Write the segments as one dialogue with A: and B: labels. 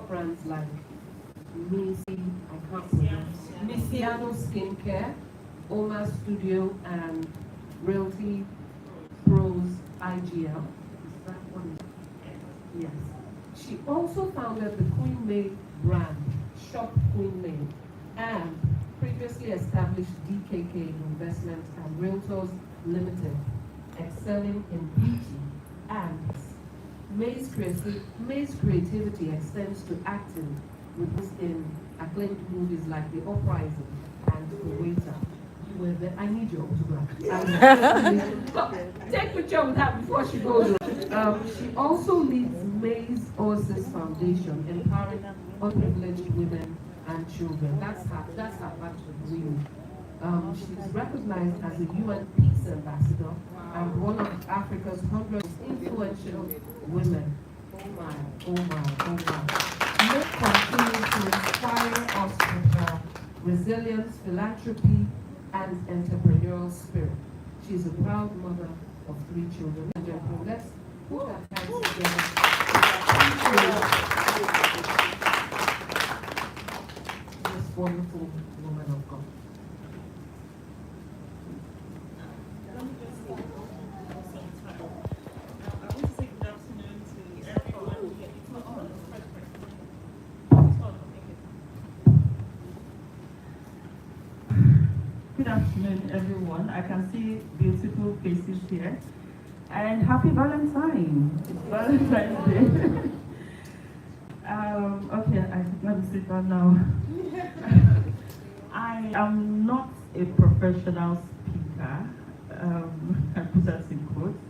A: top brands like Misiano Skincare, Oma Studio, and Realty Pros IGL. Is that one? Yes. She also founded the Queen May brand, Shop Queen May, and previously established DKK Investments and Realtors Limited, excelling in beauty and May's creativity extends to acting, with in acclaimed movies like The Uprising and The Waiter. You were there. I need your autograph. Take a picture with her before she goes. She also leads May's Oasis Foundation, empowering unprivileged women and children. That's her passion, really. She's recognized as a UN Peace Ambassador and one of Africa's 100 influential women. Oh my, oh my, oh my. May continues to inspire us with her resilience, philanthropy, and entrepreneurial spirit. She's a proud mother of 3 children. Let's put our hands together. This wonderful woman of God.
B: Good afternoon, everyone. I can see beautiful faces here. And happy Valentine. It's Valentine's Day. Okay, let me sit down now. I am not a professional speaker. I put that in quotes.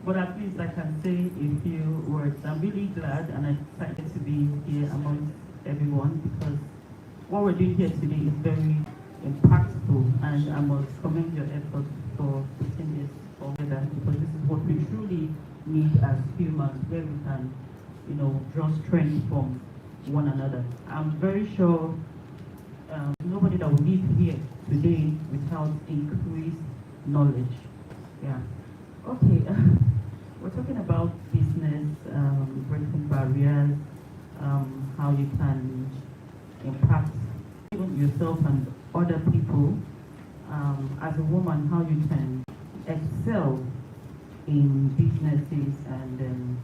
B: But at least I can say a few words. I'm really glad and excited to be here amongst everyone because what we're doing here today is very impactful, and I must commend your efforts for putting this together because this is what we truly need as humans, where we can, draw strength from one another. I'm very sure nobody that will leave here today without increased knowledge. Yeah. Okay. We're talking about business, breaking barriers, how you can impact even yourself and other people. As a woman, how you can excel in businesses and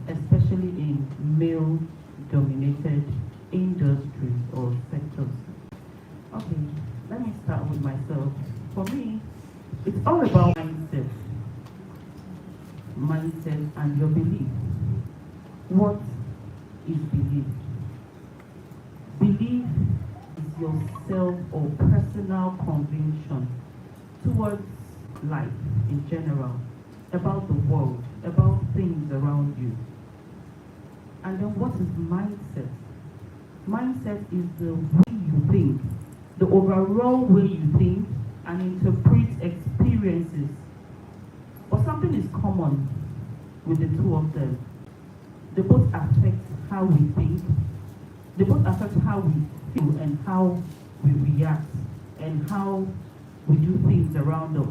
B: especially in male-dominated industries or sectors. Okay, let me start with myself. For me, it's all about mindset and your belief. What is belief? Belief is your self or personal conviction towards life in general, about the world, about things around you. And then what is mindset? Mindset is the way you think, the overall way you think and interpret experiences. But something is common with the two of them. They both affect how we think, they both affect how we feel and how we react and how we do things around us.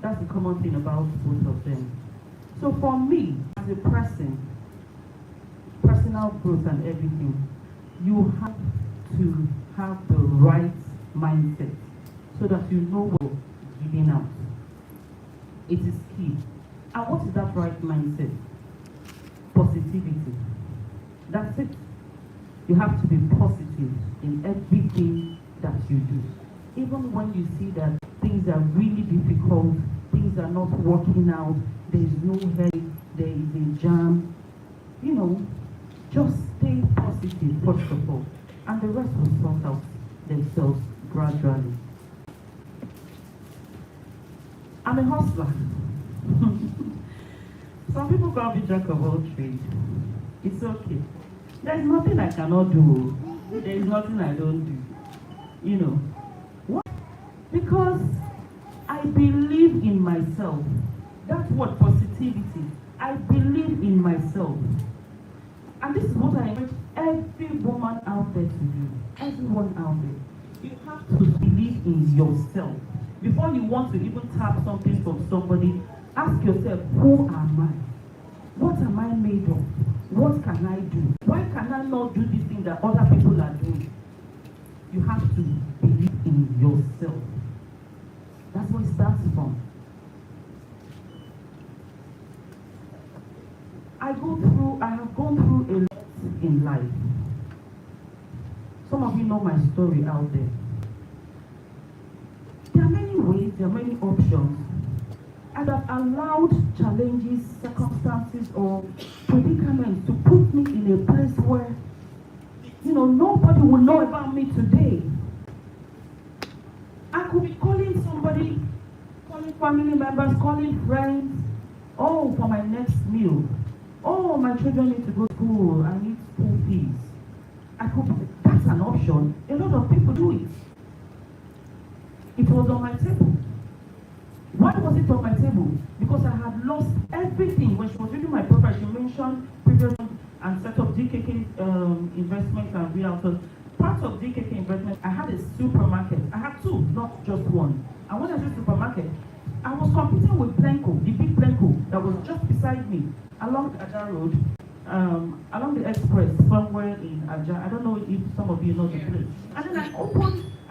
B: That's the common thing about both of them. So for me, as a person, personal growth and everything, you have to have the right mindset so that you know what you're giving out. It is key. And what is that right mindset? Positivity. That's it. You have to be positive in everything that you do. Even when you see that things are really difficult, things are not working out, there is no help, there is a jam, just stay positive first of all, and the rest will sort out themselves gradually. I'm a hustler. Some people call me jack of all trades. It's okay. There's nothing I cannot do. There is nothing I don't do. What? Because I believe in myself. That's what positivity. I believe in myself. And this is what I encourage every woman out there to do. Everyone out there. You have to believe in yourself. Before you want to even tap something from somebody, ask yourself, who am I? What am I made of? What can I do? Why can I not do this that other people are doing. You have to believe in yourself. That's where it starts from. I have gone through a lot in life. Some of you know my story out there. There are many ways, there are many options. And I've allowed challenges, circumstances, or predicaments to put me in a place where, nobody will know about me today. I could be calling somebody, calling family members, calling friends, oh, for my next meal. Oh, my children need to go to school, I need school fees. That's an option. A lot of people do it. It was on my table. Why was it on my table? Because I had lost everything. When she was reading my profile, she mentioned previous and set up DKK investments and realtors. Part of DKK investment, I had a supermarket. I had two, not just one. And when I said supermarket, I was competing with Plenco, the big Plenco that was just beside me along Aja Road, along the express somewhere in Aja. I don't know if some of you know the place. And then I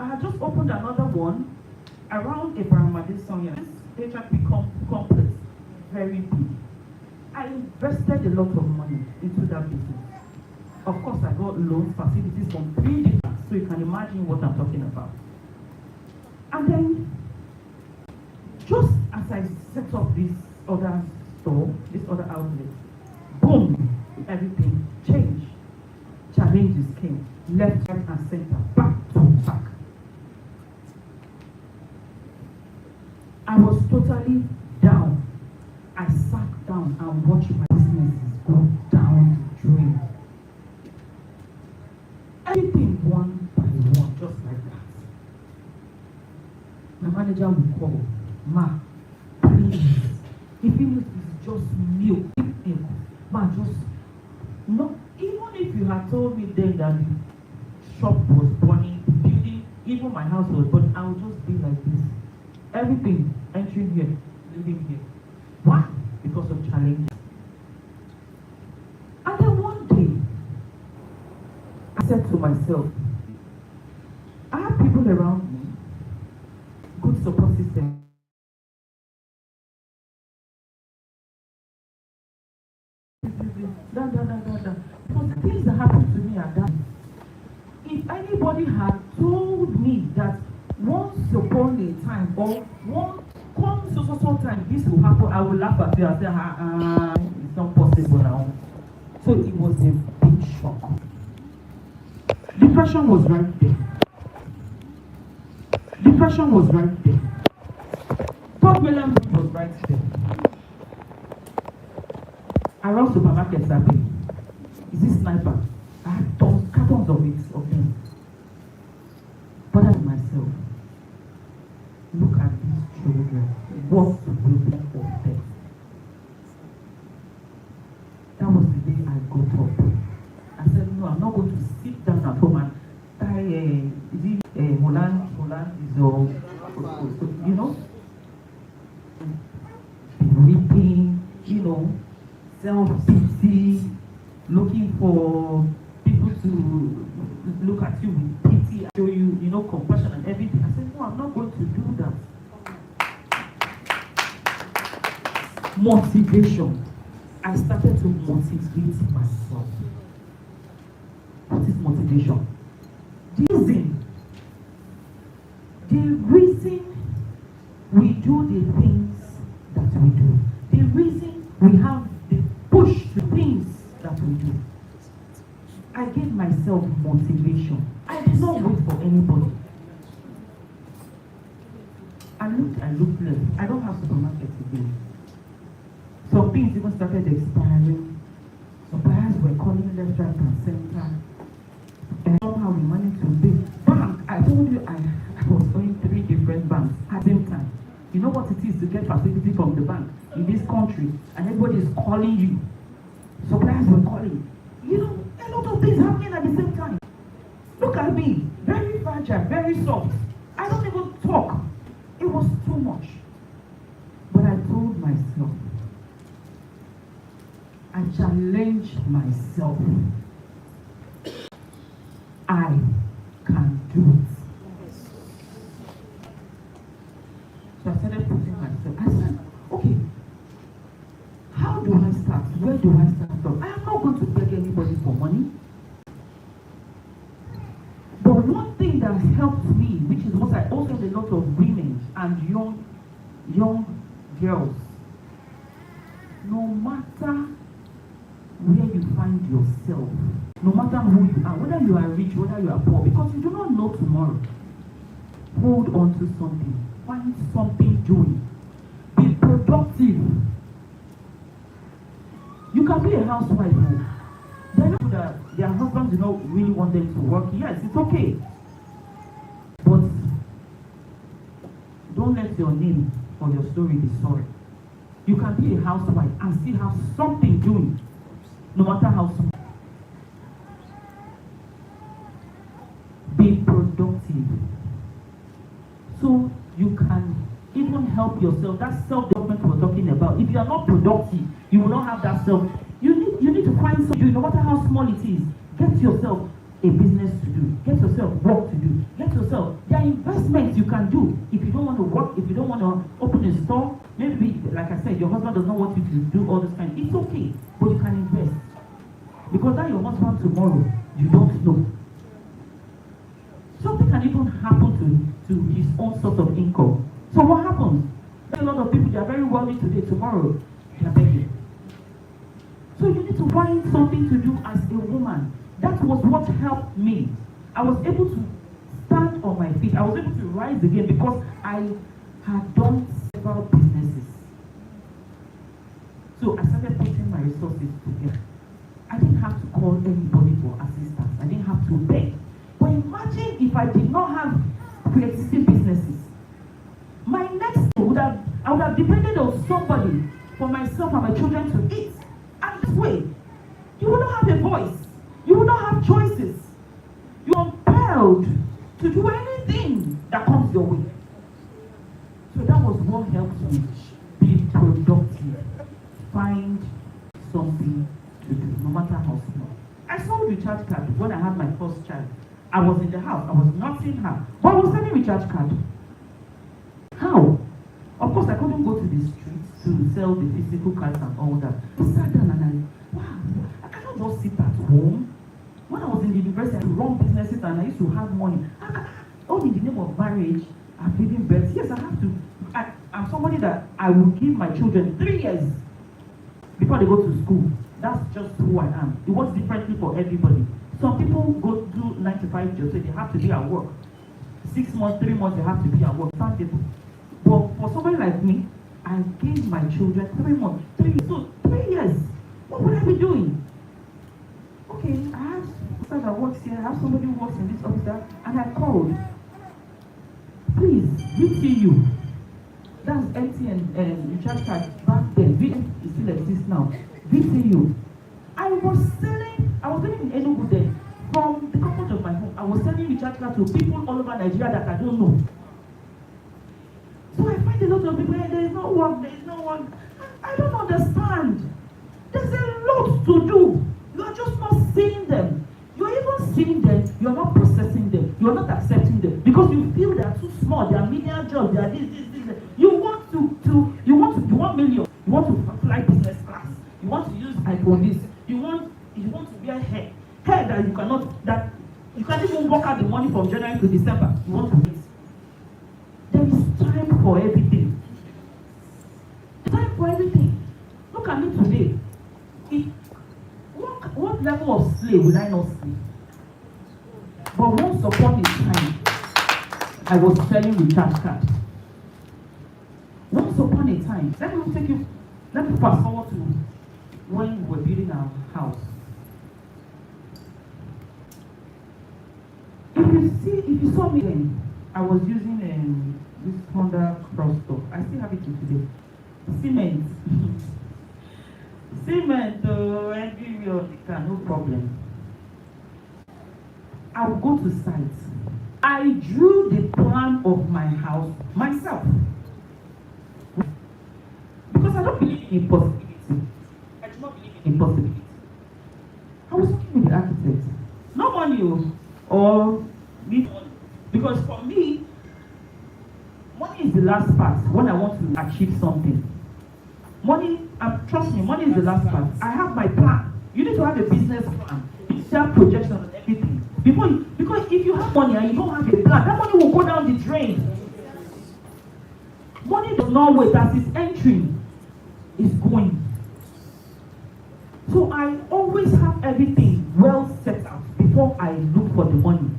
B: had just opened another one around Abraham Sonia. This HRP complex, very big. I invested a lot of money into that business. Of course, I got loans, facilities from 3 different, so you can imagine what I'm talking about. And then, just as I set up this other store, this other outlet, boom, everything changed. Challenges came, left, right, and center, back to back. I was totally down. I sat down and watched my businesses go down the drain. Everything one by one, just like that. My manager would call, Ma, please, if you is just milk, Ma, just, even if you had told me then that the shop was burning, the building, even my house was burning, I would just be like this. Everything, entering here, living here. Why? Because of challenges. And then one day, I said to myself, I have people around me, good support system. Because the things that happened to me are that. If anybody had told me that once upon a time or one come so time this will happen, I will laugh at you and say, it's not possible now. So it was a big shock. Depression was right there. Depression was right there. Third Mainland was right there. Around supermarkets that day. Is this sniper? I had cartons of it, of them. But I myself, look at these children. What will be of them? That was the day I got up. I said, no, I'm not going to sit down at home and Holland is all, weeping, self-pity, looking for people to look at you with pity, show you, compassion and everything. I said, no, I'm not going to do that. Motivation. I started to motivate myself. What is motivation? The reason we do the things that we do, the reason we have the push to things that we do. I gave myself motivation. I did not wait for anybody. I looked left. I don't have supermarket again. Some things even started expiring. Suppliers were calling left, right, and center. And somehow we managed to pay. Bank, I told you I was going 3 different banks at the same time. You know what it is to get facility from the bank in this country, and everybody is calling you. Suppliers were calling. A lot of things happening at the same time. Look at me, very fragile, very soft. I don't even talk. It was too much. But I told myself, I challenged myself. I can do it. So I started putting myself, I said, okay, how do I start? Where do I start from? I am not going to beg anybody for money. But one thing that helped me, which is what I also have a lot of women and young girls, no matter where you find yourself, no matter who you are, whether you are rich, whether you are poor, because you do not know tomorrow, hold on to something, find something doing, be productive. You can be a housewife. They know that their husbands do not really want them to work. Yes, it's okay. But don't let your name or your story be sorry. You can be a housewife and still have something doing, no matter how small. Be productive. So you can even help yourself. That self-development we're talking about. If you are not productive, you will not have that self. You need to find something, no matter how small it is. Get yourself a business to do. Get yourself work to do. Get yourself. There are investments you can do. If you don't want to work, if you don't want to open a store, maybe, like I said, your husband does not want you to do all this kind. It's okay, but you can invest. Because that your husband tomorrow, you don't know. Something can even happen to his own source of income. So what happens? There are a lot of people, they are very wealthy today, tomorrow, they are begging. So you need to find something to do as a woman. That was what helped me. I was able to stand on my feet. I was able to rise again because I had done several businesses. So I started putting my resources together. I didn't have to call anybody for assistance. I didn't have to beg. But imagine if I did not have pre-existing businesses. My next thing I would have depended on somebody for myself and my children to eat. And this way, you will not have a voice. You will not have choices. You're compelled to do anything that comes your way. So that was what helped me be productive. Find something to do, no matter how small. I sold recharge card when I had my first child. I was in the house. I was not seeing her. But I was selling recharge card. How? Of course, I couldn't go to the streets to sell the physical cards and all that. I sat down and I cannot just sit at home. When I was in the university, I used to run businesses and I used to have money. All in the name of marriage, I'm giving birth. Yes, I have to. I'm somebody that I will give my children 3 years before they go to school. That's just who I am. It works differently for everybody. Some people go do 9 to 5 jobs, so they have to be at work. 6 months, 3 months, they have to be at work. Some people. But for somebody like me, I gave my children 3 months, 3 years. So 3 years, what would I be doing? Okay, I have somebody that works here, I have somebody who works in this office, and I called. Please, VTU. That's MTN recharge card back then. VTU still exists now. VTU. I was living in Enugu then. From the comfort of my home, I was selling recharge cards to people all over Nigeria that I don't know. So I find a lot of people, there is no work. I don't understand. There's a lot to do. You are just not seeing them. You're even seeing them, you're not processing them, you're not accepting them because you feel they are too small, they are menial jobs, they are this. You want millions, you want to fly business class, you want to use iPhone this, you want to wear hair that you can't even work out the money from January to December. You want to wait. There is time for everything. Time for everything. Look at me today. What level of slave would I not slave? But once upon a time, I was selling recharge cards. Once upon a time, let me fast forward to when we were building our house. If you saw me then, I was using this Honda Crosstalk. I still have it today. Cement. Cement, everywhere, no problem. I will go to sites. I drew the plan of my house myself. Because I don't believe in impossibility. I do not believe in impossibility. I was working with the architect. No money. or need money. Because for me, money is the last part when I want to achieve something. Money, trust me, money is the last part. I have my plan. You need to have a business plan. You need to have projection and everything. Because if you have money and you don't have a plan, that money will go down the drain. Money does not wait. As it's entering, it's going. So I always have everything well set out before I look for the money.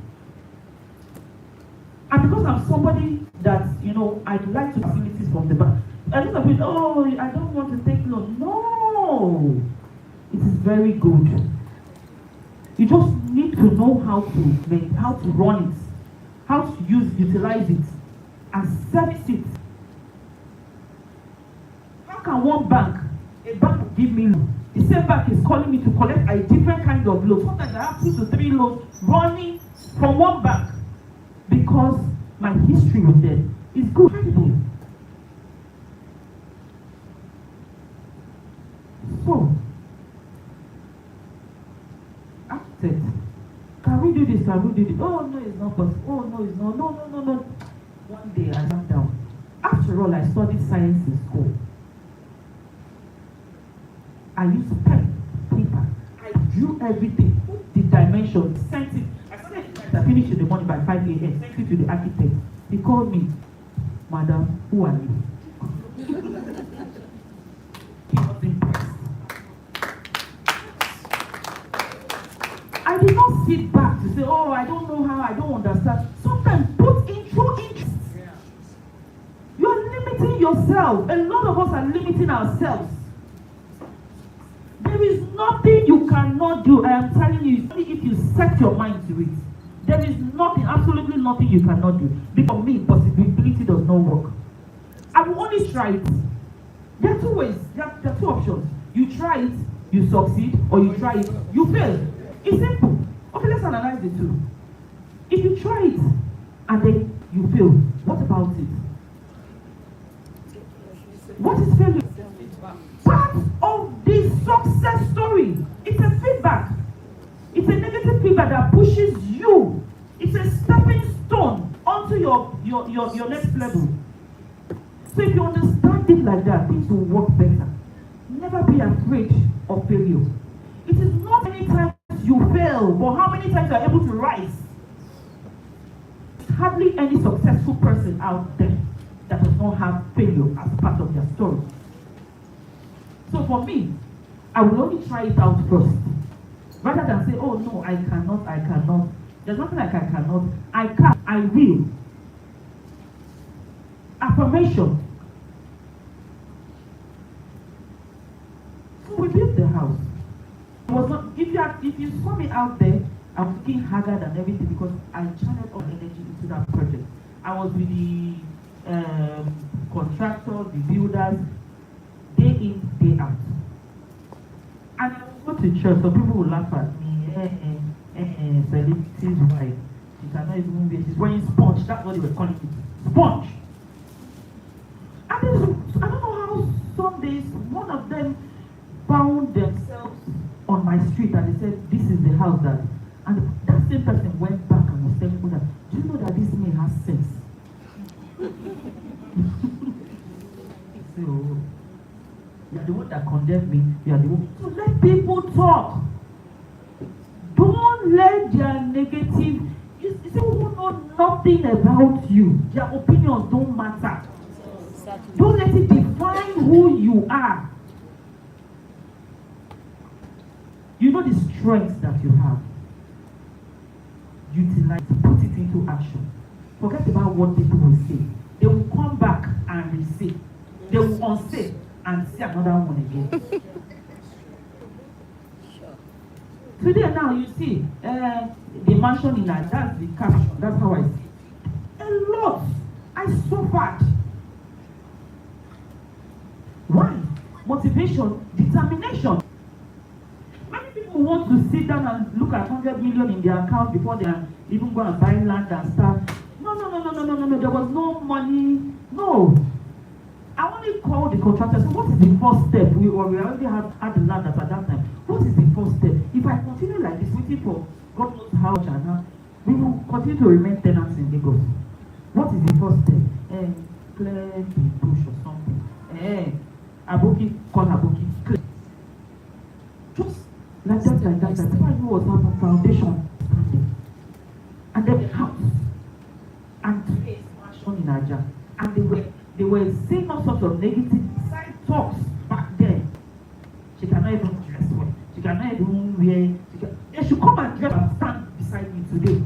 B: And because I'm somebody that, I'd like to facilities from the bank. I don't know, oh, I don't want to take loan. No! It is very good. You just need to know how to run it, how to utilize it, and service it. How can a bank will give me loan? The same bank is calling me to collect a different kind of loan. Sometimes I have 2 to 3 loans running from one bank because my history with them is good. So, after it, can we do this? Can we do this? Oh no, it's not possible. Oh no, it's not. No. One day I sat down. After all, I studied science in school. I used pen, paper. I drew everything, the dimensions, sent it. I finished in the morning by 5 a.m. Sent it to the architect. He called me, Madam, who are you? He was impressed. I did not sit back to say, oh, I don't know how, I don't understand. Sometimes put intro interest. You are limiting yourself. A lot of us are limiting ourselves. There is nothing you cannot do. I am telling you, only if you set your mind to it. There is nothing, absolutely nothing you cannot do. Because for me, possibility does not work. I will only try it. There are 2 ways, there are 2 options. You try it, you succeed, or you try it, you fail. It's simple. Okay, let's analyze the 2. If you try it, and then you fail, what about it? What is failure? Part of the success story. It's a feedback. It's a negative feedback that pushes you. It's a stepping stone onto your next level. So if you understand it like that, things will work better. Never be afraid of failure. It is not many times you fail, but how many times you are able to rise. There's hardly any successful person out there that does not have failure as part of their story. So for me, I will only try it out first. Rather than say, oh no, I cannot. There's nothing like I cannot. I can, I will. Affirmation. So we built the house. It was not, if you saw me out there, I was looking haggard and everything because I channeled all energy into that project. I was with the contractors, the builders, day in, day out. And I would go to church, so people would laugh at me. Celebrity's wife. She cannot even wear. She's wearing sponge. That's what they were calling it. Sponge. And I don't know how some days one of them found themselves on my street and they said, this is the house that. And that same person went back and was telling me that, do you know that this man has sense? So, you are the one that condemned me. You are the one. So let people talk. Don't let their negative. You see, people who know nothing about you, their opinions don't matter. Exactly. Don't let it define who you are. You know the strength that you have. Utilize it, put it into action. Forget about what people will say. They will come back and re-say. They will unsay and say another one again. Today now you see the mansion in that, that's the caption, that's how I see it. A lot. I suffered. Why? Motivation, determination. Many people want to sit down and look at 100 million in their account before they even go and buy land and start. No. There was no money. No. I only called the contractor. So what is the first step? We already had the land at that time. What is the first step? If I continue like this, waiting for God knows how much and how, We will continue to remain tenants in Lagos. What is the first step? Clear the bush or something. Aboki, call Aboki, clear. Just like that. Before I knew was have a foundation standing. And then the house. And today is mansion in Aja. And they were saying all sorts of negative side talks back then. She cannot even dress well. She cannot even wear. They should come and dress and stand beside me today.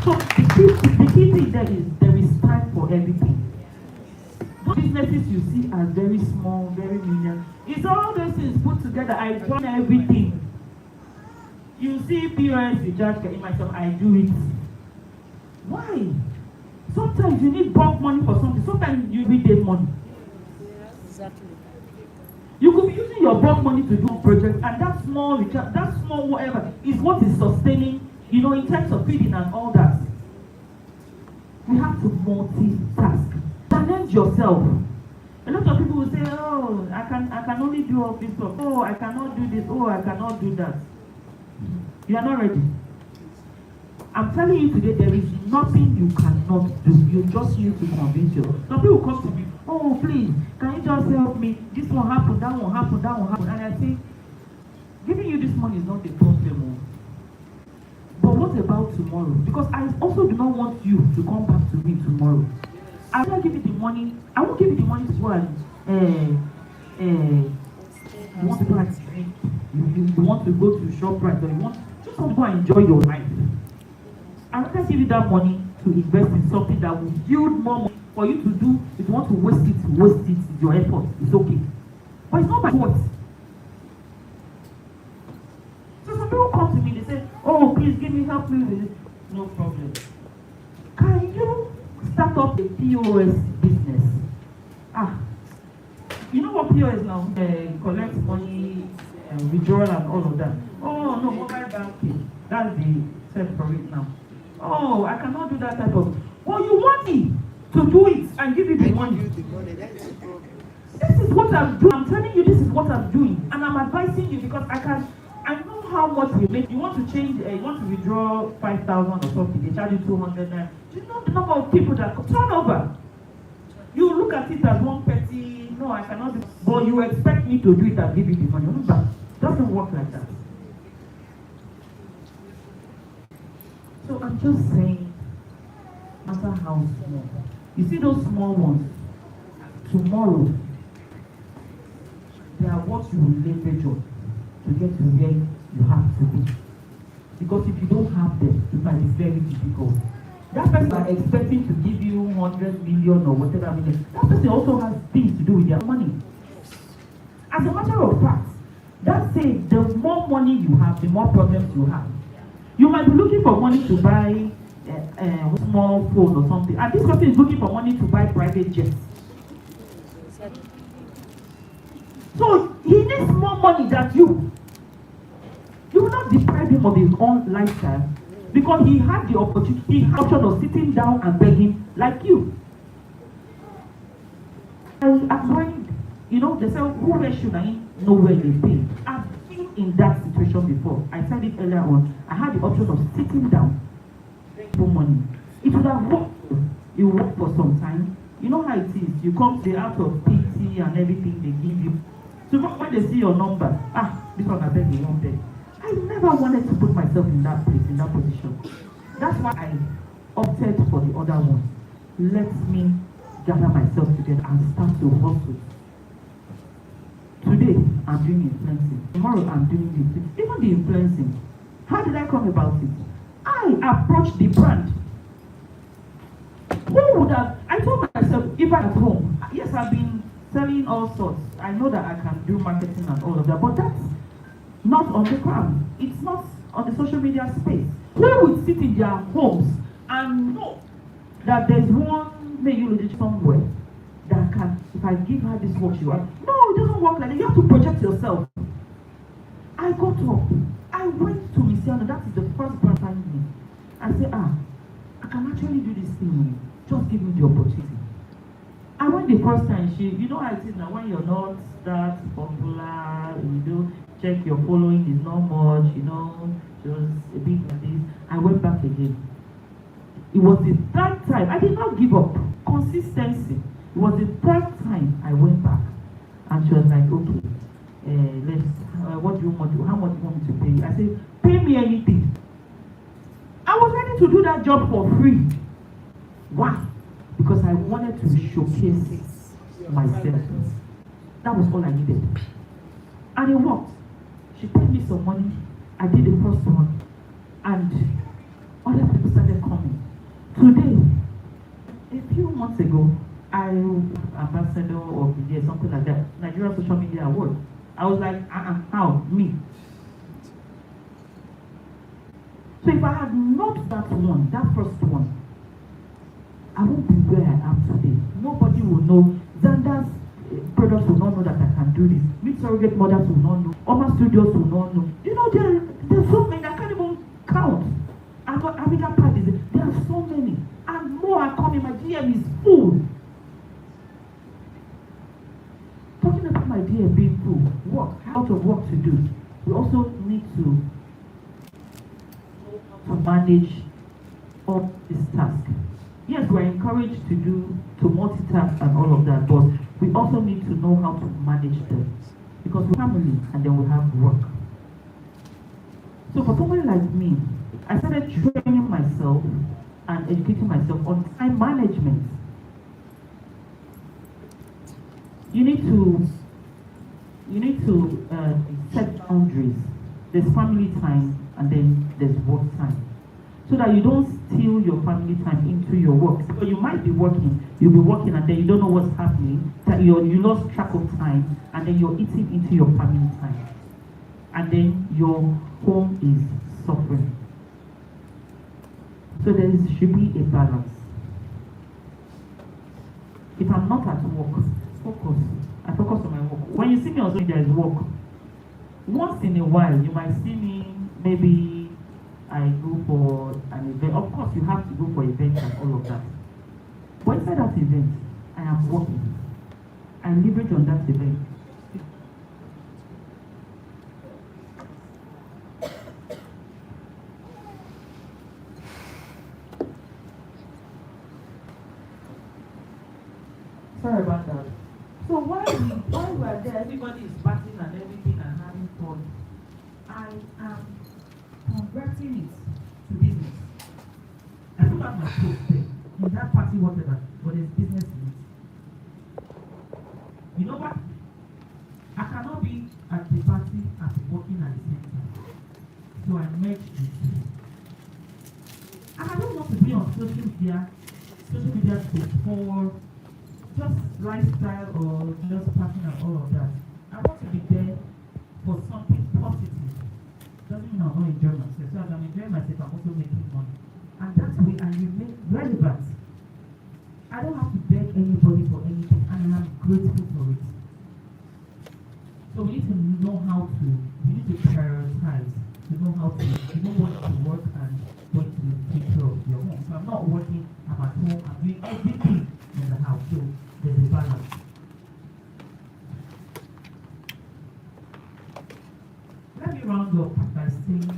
B: So the key thing there is time for everything. Those businesses you see as very small, very minimal, it's all those things put together. I join everything. You see POS, you charge in myself, I do it. Why? Sometimes you need bulk money for something. Sometimes you need day money.
C: Exactly.
B: You could be using your bulk money to do a project, and that small recharge, that small whatever, is what is sustaining, in terms of feeding and all that. We have to multitask. Challenge yourself. A lot of people will say, oh, I can only do all this stuff. Oh, I cannot do this. Oh, I cannot do that. You are not ready. I'm telling you today, there is nothing you cannot do. You just need to convince yourself. Some people come to me, oh, please, can you just help me? This one happen, that one happen, that one happen. And I say, giving you this money is not the problem. But what about tomorrow? Because I also do not want you to come back to me tomorrow. I will give you the money. I won't give you the money to go and you want to go and drink. You want to go to ShopRite, or you want just want to go and enjoy your life. I rather give you that money to invest in something that will yield more money for you to do. If you want to waste it, it's your effort. It's okay. But it's not my choice. So some people come to me, they say, oh, please give me help me with this. No problem. Can you start up a POS business? You know what POS now? Collect money, withdrawal and all of that. Oh, no, mobile banking. That's the term for it now. Oh, I cannot do that type of. Well, you want me to do it and give you the money. This is what I'm doing. I'm telling you, this is what I'm doing, and I'm advising you because I know how much we make. You want to change, you want to withdraw 5,000 or something, they charge you 200 naira. Do you know the number of people that turn over? You look at it as one petty, no, I cannot do it. But you expect me to do it and give you the money. It doesn't work like that. So I'm just saying, no matter how small, you see those small ones, tomorrow, they are what you will leverage on to get to where you have to be. Because if you don't have them, it might be very difficult. That person are expecting to give you 100 million or whatever million. That person also has things to do with their money. As a matter of fact, that says the more money you have, the more problems you have. You might be looking for money to buy a small phone or something, and this person is looking for money to buy private jets. So he needs more money than you. You will not deprive him of his own lifestyle because he had the opportunity, he had the option of sitting down and begging like you. And when, they say, who should I know where they pay? I've been in that situation before. I said it earlier on. I had the option of sitting down for money. It would have worked. You work for some time. You know how it is. You come to out of pity and everything they give you. So when they see your number, this one I beg, you won't beg. I never wanted to put myself in that place, in that position. That's why I opted for the other one. Let me gather myself together and start to hustle. Today, I'm doing influencing. Tomorrow, I'm doing it. Even the influencing. How did I come about it? I approached the brand. Who would have? I told myself, if I'm at home, yes, I've been selling all sorts. I know that I can do marketing and all of that, but that's not on the ground. It's not on the social media space. Who would sit in their homes and know that there's one maybe somewhere that can, if I give her this work she wants? No, it doesn't work like that. You have to project yourself. I got up. I went to Misiano. That is the first brand I knew. I said, I can actually do this thing. Just give me the opportunity. And when the first time she, how it is now, when you're not that popular, check your following is not much, it was a bit like this. I went back again. It was the third time. I did not give up. Consistency. It was the third time I went back. And she was like, okay, what do you want to, how much do you want me to pay you? I said, pay me anything. I was ready to do that job for free. Why? Because I wanted to showcase myself. That was all I needed. And it worked. She paid me some money. I did the first one. And other people started coming. Today, a few months ago, I ambassador of the year, something like that, Nigeria Social Media Award. I was like, how? Me? So if I had not that one, that first one, I won't be where I am today. Nobody will know. Xander's products will not know that I can do this. Meet surrogate mothers will not know. Oma Studios will not know. There's so many, I can't even count. Abigail Park is there are so many. And more are coming. My DM is full. Talking about my DM being full, work, a lot of work to do. We also need to manage all this task. Yes, we're encouraged to multitask and all of that, but we also need to know how to manage them. Because we're family and then we have work. So for somebody like me, I started training myself and educating myself on time management. You need to set boundaries. There's family time and then there's work time. So that you don't steal your family time into your work. Because you might be working, you'll be working and then you don't know what's happening. That you lost track of time and then you're eating into your family time. And then your home is suffering. So there should be a balance. If I'm not at work, focus. I focus on my work. When you see me on social media, there is work. Once in a while, you might see me, maybe I go for an event. Of course, you have to go for events and all of that. But inside that event, I am working. I leverage on that event. Sorry about that. So while we are there, everybody is partying and everything and having fun. I am converting it to business. I don't have my clothes there. In that party, whatever, but there's business in it. You know what? I cannot be at the party and be working at the same time. So I merged the two. And I don't want to be on social media for just lifestyle or just passion and all of that. I want to be there for something positive. Doesn't mean I'm not enjoying myself. So as I'm enjoying myself, I'm also making money. And that way I remain relevant. I don't have to beg anybody for anything, and I am grateful for it. So we need to know how to, we need to prioritize, to know how to, what to work and what to take care of your home. So I'm not working, I'm at home, I'm doing everything in the house. So there's a balance. Let me round up by saying,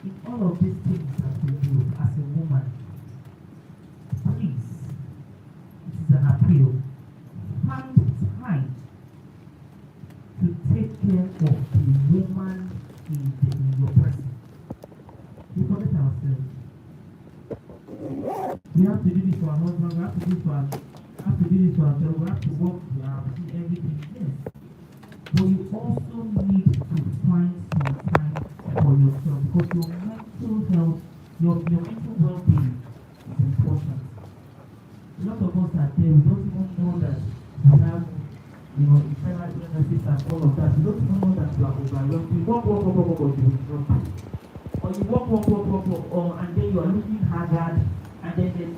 B: in all of these things that we do as a woman, please, it is an appeal. Find time to take care of the woman in your person. We forget ourselves. We have to do this for our husband, we have to do this for our children, we have to work for our everything, yes. But you also need to find some time for yourself because your mental health, your mental well-being is important. A lot of us are there, we don't even know that we have, internal illnesses and all of that. We don't even know that we are overwhelmed. You walk, you will drop. Or you walk, and then you are looking haggard, and then there's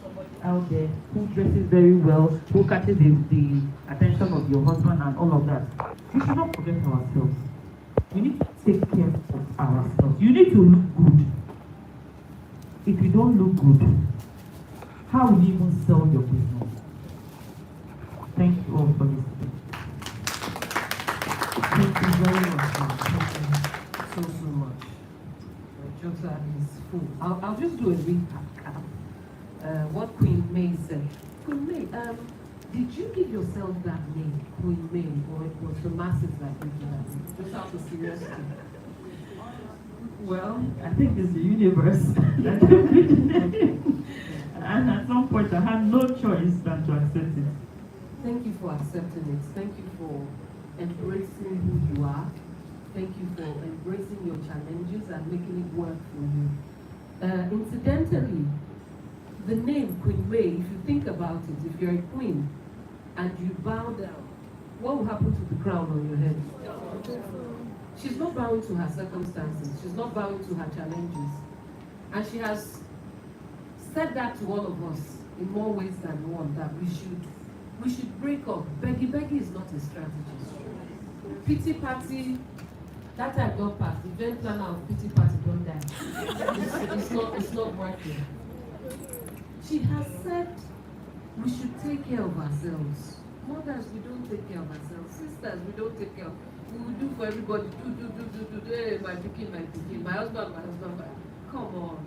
B: somebody out there who dresses very well, who catches the attention of your husband and all of that. We should not forget ourselves. We need to take care of ourselves. You need to look good. If you don't look good, how will you even sell your business? Thank you all for listening. Thank you.
A: very much, ma'am. Thank you so much. The jotter is full. I'll just do a recap. What Queen May said. Queen May, did you give yourself that name, Queen May, or it was the masses that gave you that name? Just out of curiosity.
B: Well, I think it's the universe that gave me the name. And at some point, I had no choice than to accept it.
A: Thank you for accepting it. Thank you for embracing who you are. Thank you for embracing your challenges and making it work for you. Incidentally, the name Queen May, if you think about it, if you're a queen and you bow down, what will happen to the crown on your head? She's not bowing to her circumstances. She's not bowing to her challenges. And she has said that to all of us in more ways than one, that we should break up. Beggy is not a strategy. Pity party, that I got past. The event planner of pity party don't die. It's not working. She has said we should take care of ourselves. Mothers, we don't take care of ourselves. Sisters, we don't take care of. We will do for everybody. Do. Hey, my picking, my husband. Come on.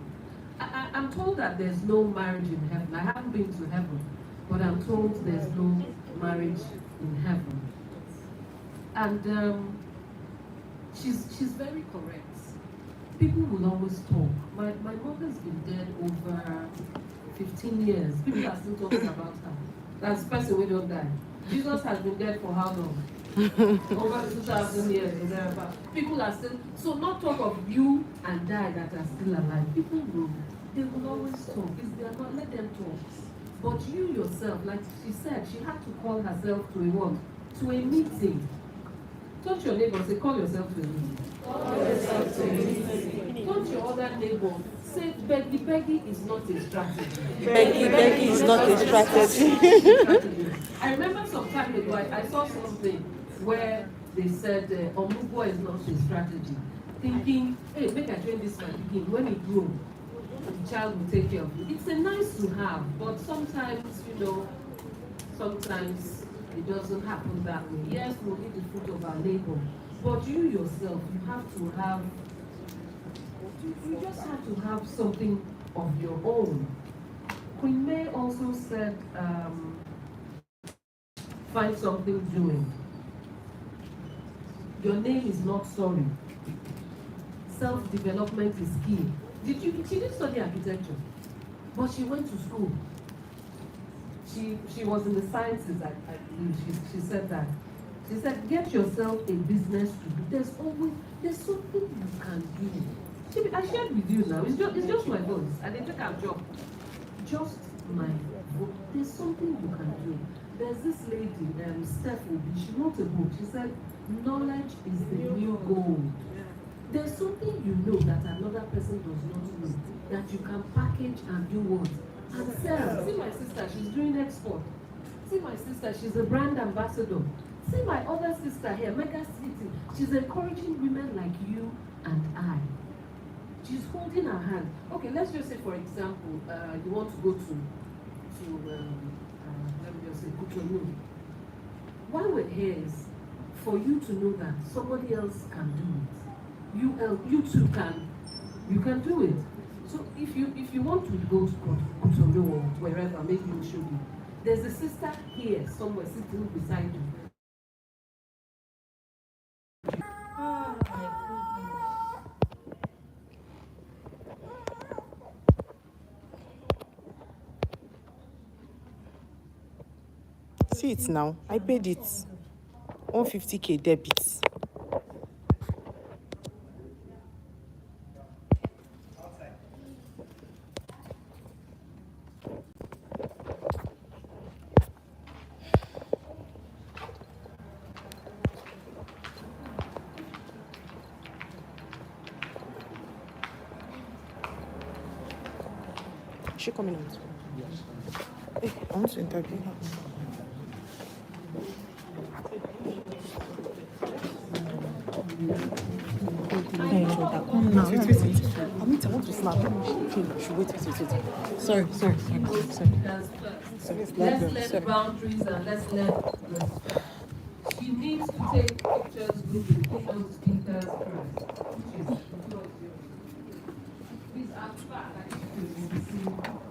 A: I'm told that there's no marriage in heaven. I haven't been to heaven, but I'm told there's no marriage in heaven. And she's very correct. People will always talk. My mother's been dead over 15 years. People are still talking about her. That's the person we don't die. Jesus has been dead for how long? Over 2,000 years or thereabout. People are still, so not talk of you and I that are still alive. People will, they will always talk. If they are not, let them talk. But you yourself, like she said, she had to call herself to a what? To a meeting. Touch your neighbor, say, call yourself to a meeting. Call yourself to a meeting. Touch your other neighbor, say, beggy is not a strategy.
C: Beggy is not a strategy.
A: I remember some time ago, I saw something where they said, Omugwo is not a strategy. Thinking, hey, make I train this man again. When he grows, the child will take care of you. It's a nice to have, but sometimes, sometimes it doesn't happen that way. Yes, we'll eat the fruit of our labor, but you yourself, you just have to have something of your own. Queen May also said, find something doing. Your name is not sorry. Self-development is key. She didn't study architecture, but she went to school. She was in the sciences, I believe. She said that. She said, get yourself a business to do. There's something you can do. I shared with you now. It's just my voice. I didn't take our job. Just my voice. There's something you can do. There's this lady, Steph Obi. She wrote a book. She said, knowledge is the new gold. There's something you know that another person does not know, that you can package and do what? And sell. See my sister, she's doing export. See my sister, she's a brand ambassador. See my other sister here, Mega City. She's encouraging women like you and I. She's holding her hand. Okay, let's just say, for example, you want to go to let me just say, Cotonou. Why we're here is for you to know that somebody else can do it. You too can do it. So if you want to go to Cotonou or wherever, maybe we'll show you. There's a sister here somewhere sitting beside you.
C: Oh my goodness.
D: See it now. I paid it. 150k debit. Is she coming out? Yes. Hey, I want to interview her. Come now. Wait. I want to slap her. Wait. Sorry.
A: Let's let boundaries and let's let respect. you need to take pictures with the keynote speakers first, which is towards you. Please, at the back, I think you will be seeing.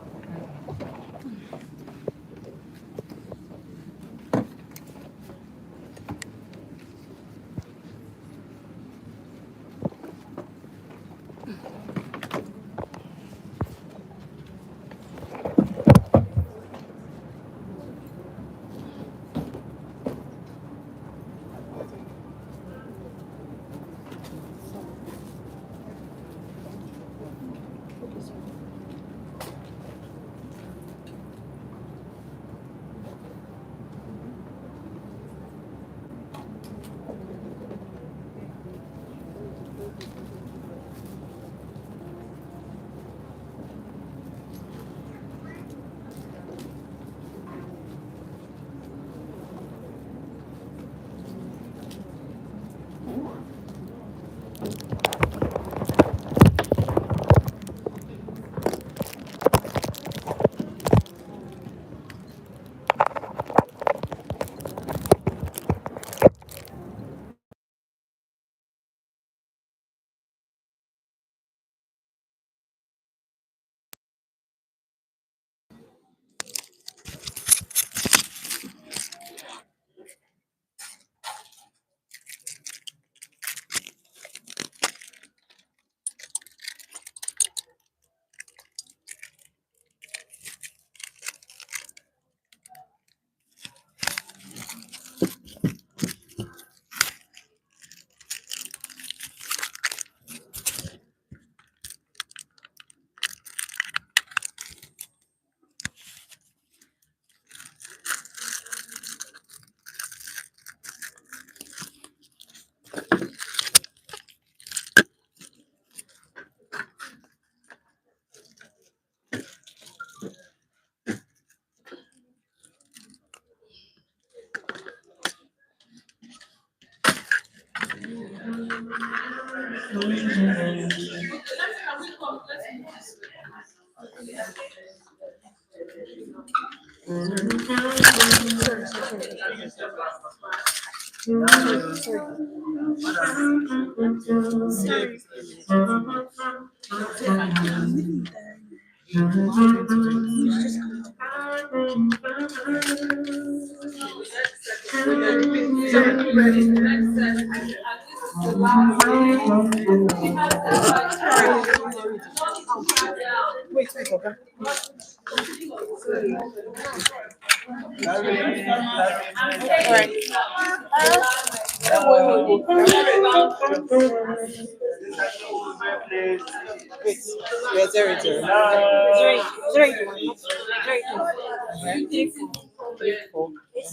C: We're 0-0. 0-0.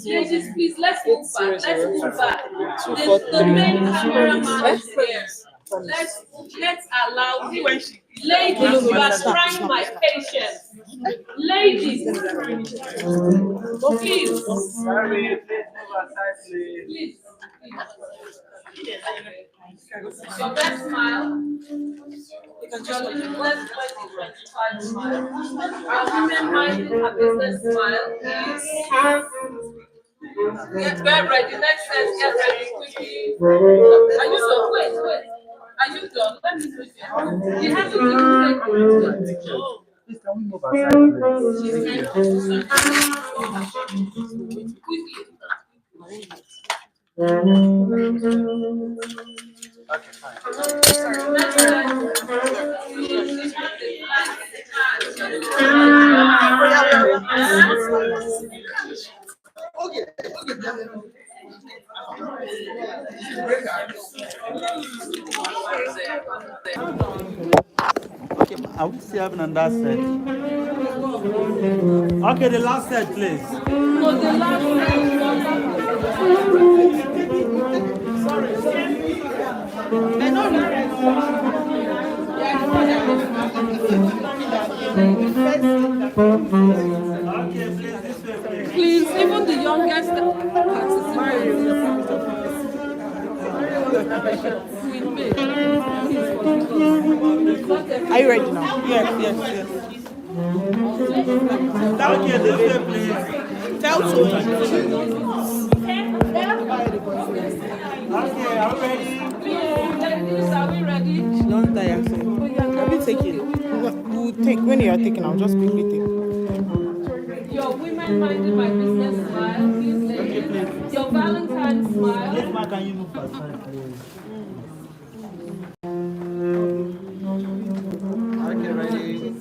A: Ladies, please, let's move back. Let's move back.
C: 2,
A: The
C: 4, 3.
A: main cameraman is here. Let's allow him. Ladies, you are trying my patience. Ladies, please. Please. Your best smile. Your left 2025 smile. Our women minding her business smile, please. Get ready. Next set, get ready quickly. Are you done? Wait. Are you done? Let me switch it. You have to take
E: Please, can we move aside,
A: quickly.
E: Okay, fine.
A: Next set.
E: Okay, are we still having on that set? Okay, the last set, please.
A: No, the last
E: Okay, please, this way, please.
A: please, even the youngest
D: Are you ready now?
E: Yes. Okay, this way, please.
D: Tell Tony.
E: Okay, are we ready?
A: Are we ready?
D: Don't die, I'm saying. I'll be taking. We'll take, when you are taking, I'll just quickly take.
A: Your women minding my business smile, please, ladies. Your Valentine smile.
E: Yes, ma, can you move fast? Please. Okay, ready?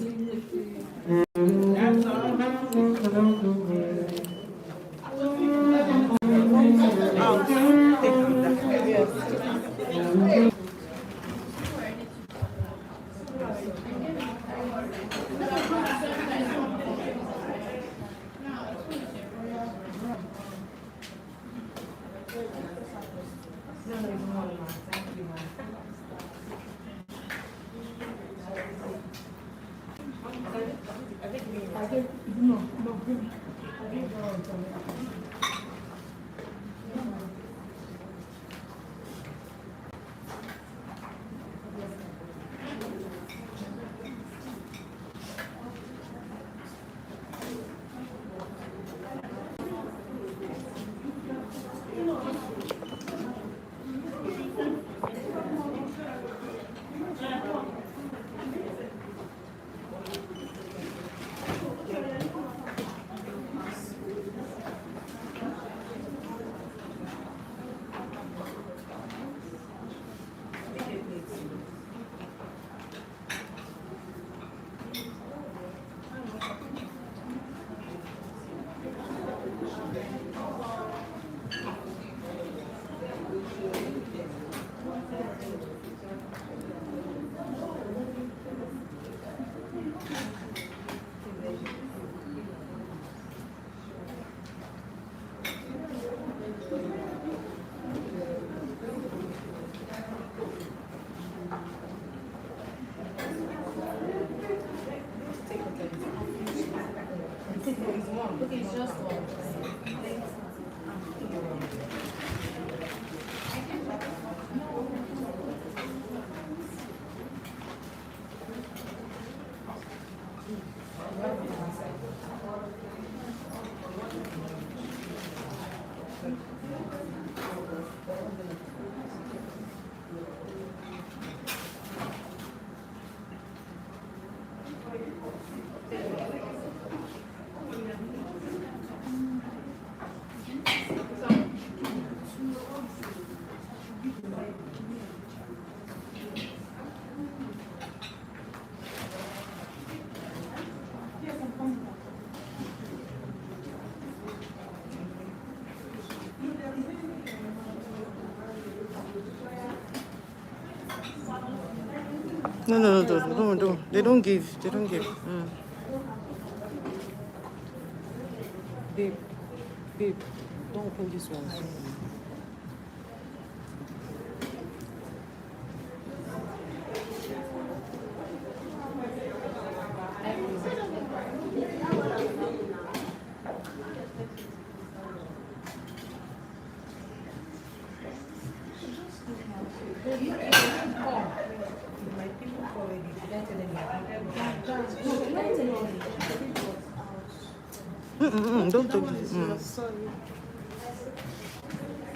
D: No, they don't give. Babe, don't open this one. Don't take this.
C: Sorry.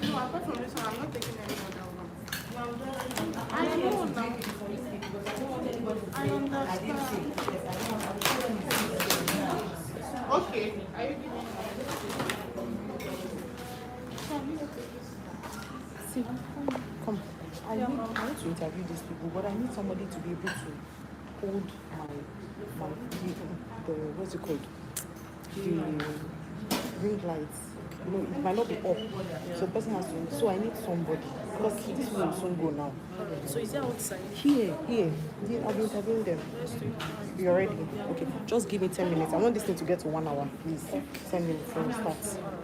C: No, apart from this one, I'm not taking any other one. I know now. I understand. Okay. Are you giving me?
D: See, come. I want to interview these people, but I need somebody to be able to hold the what's it called? The ring lights. No, it might not be up. So the person has to. So I need somebody because this will soon go now.
C: So is that outside?
D: Here. I'll be interviewing them. You're ready? Okay. Just give me 10 minutes. I want this thing to get to 1 hour, please. 10 minutes before we start.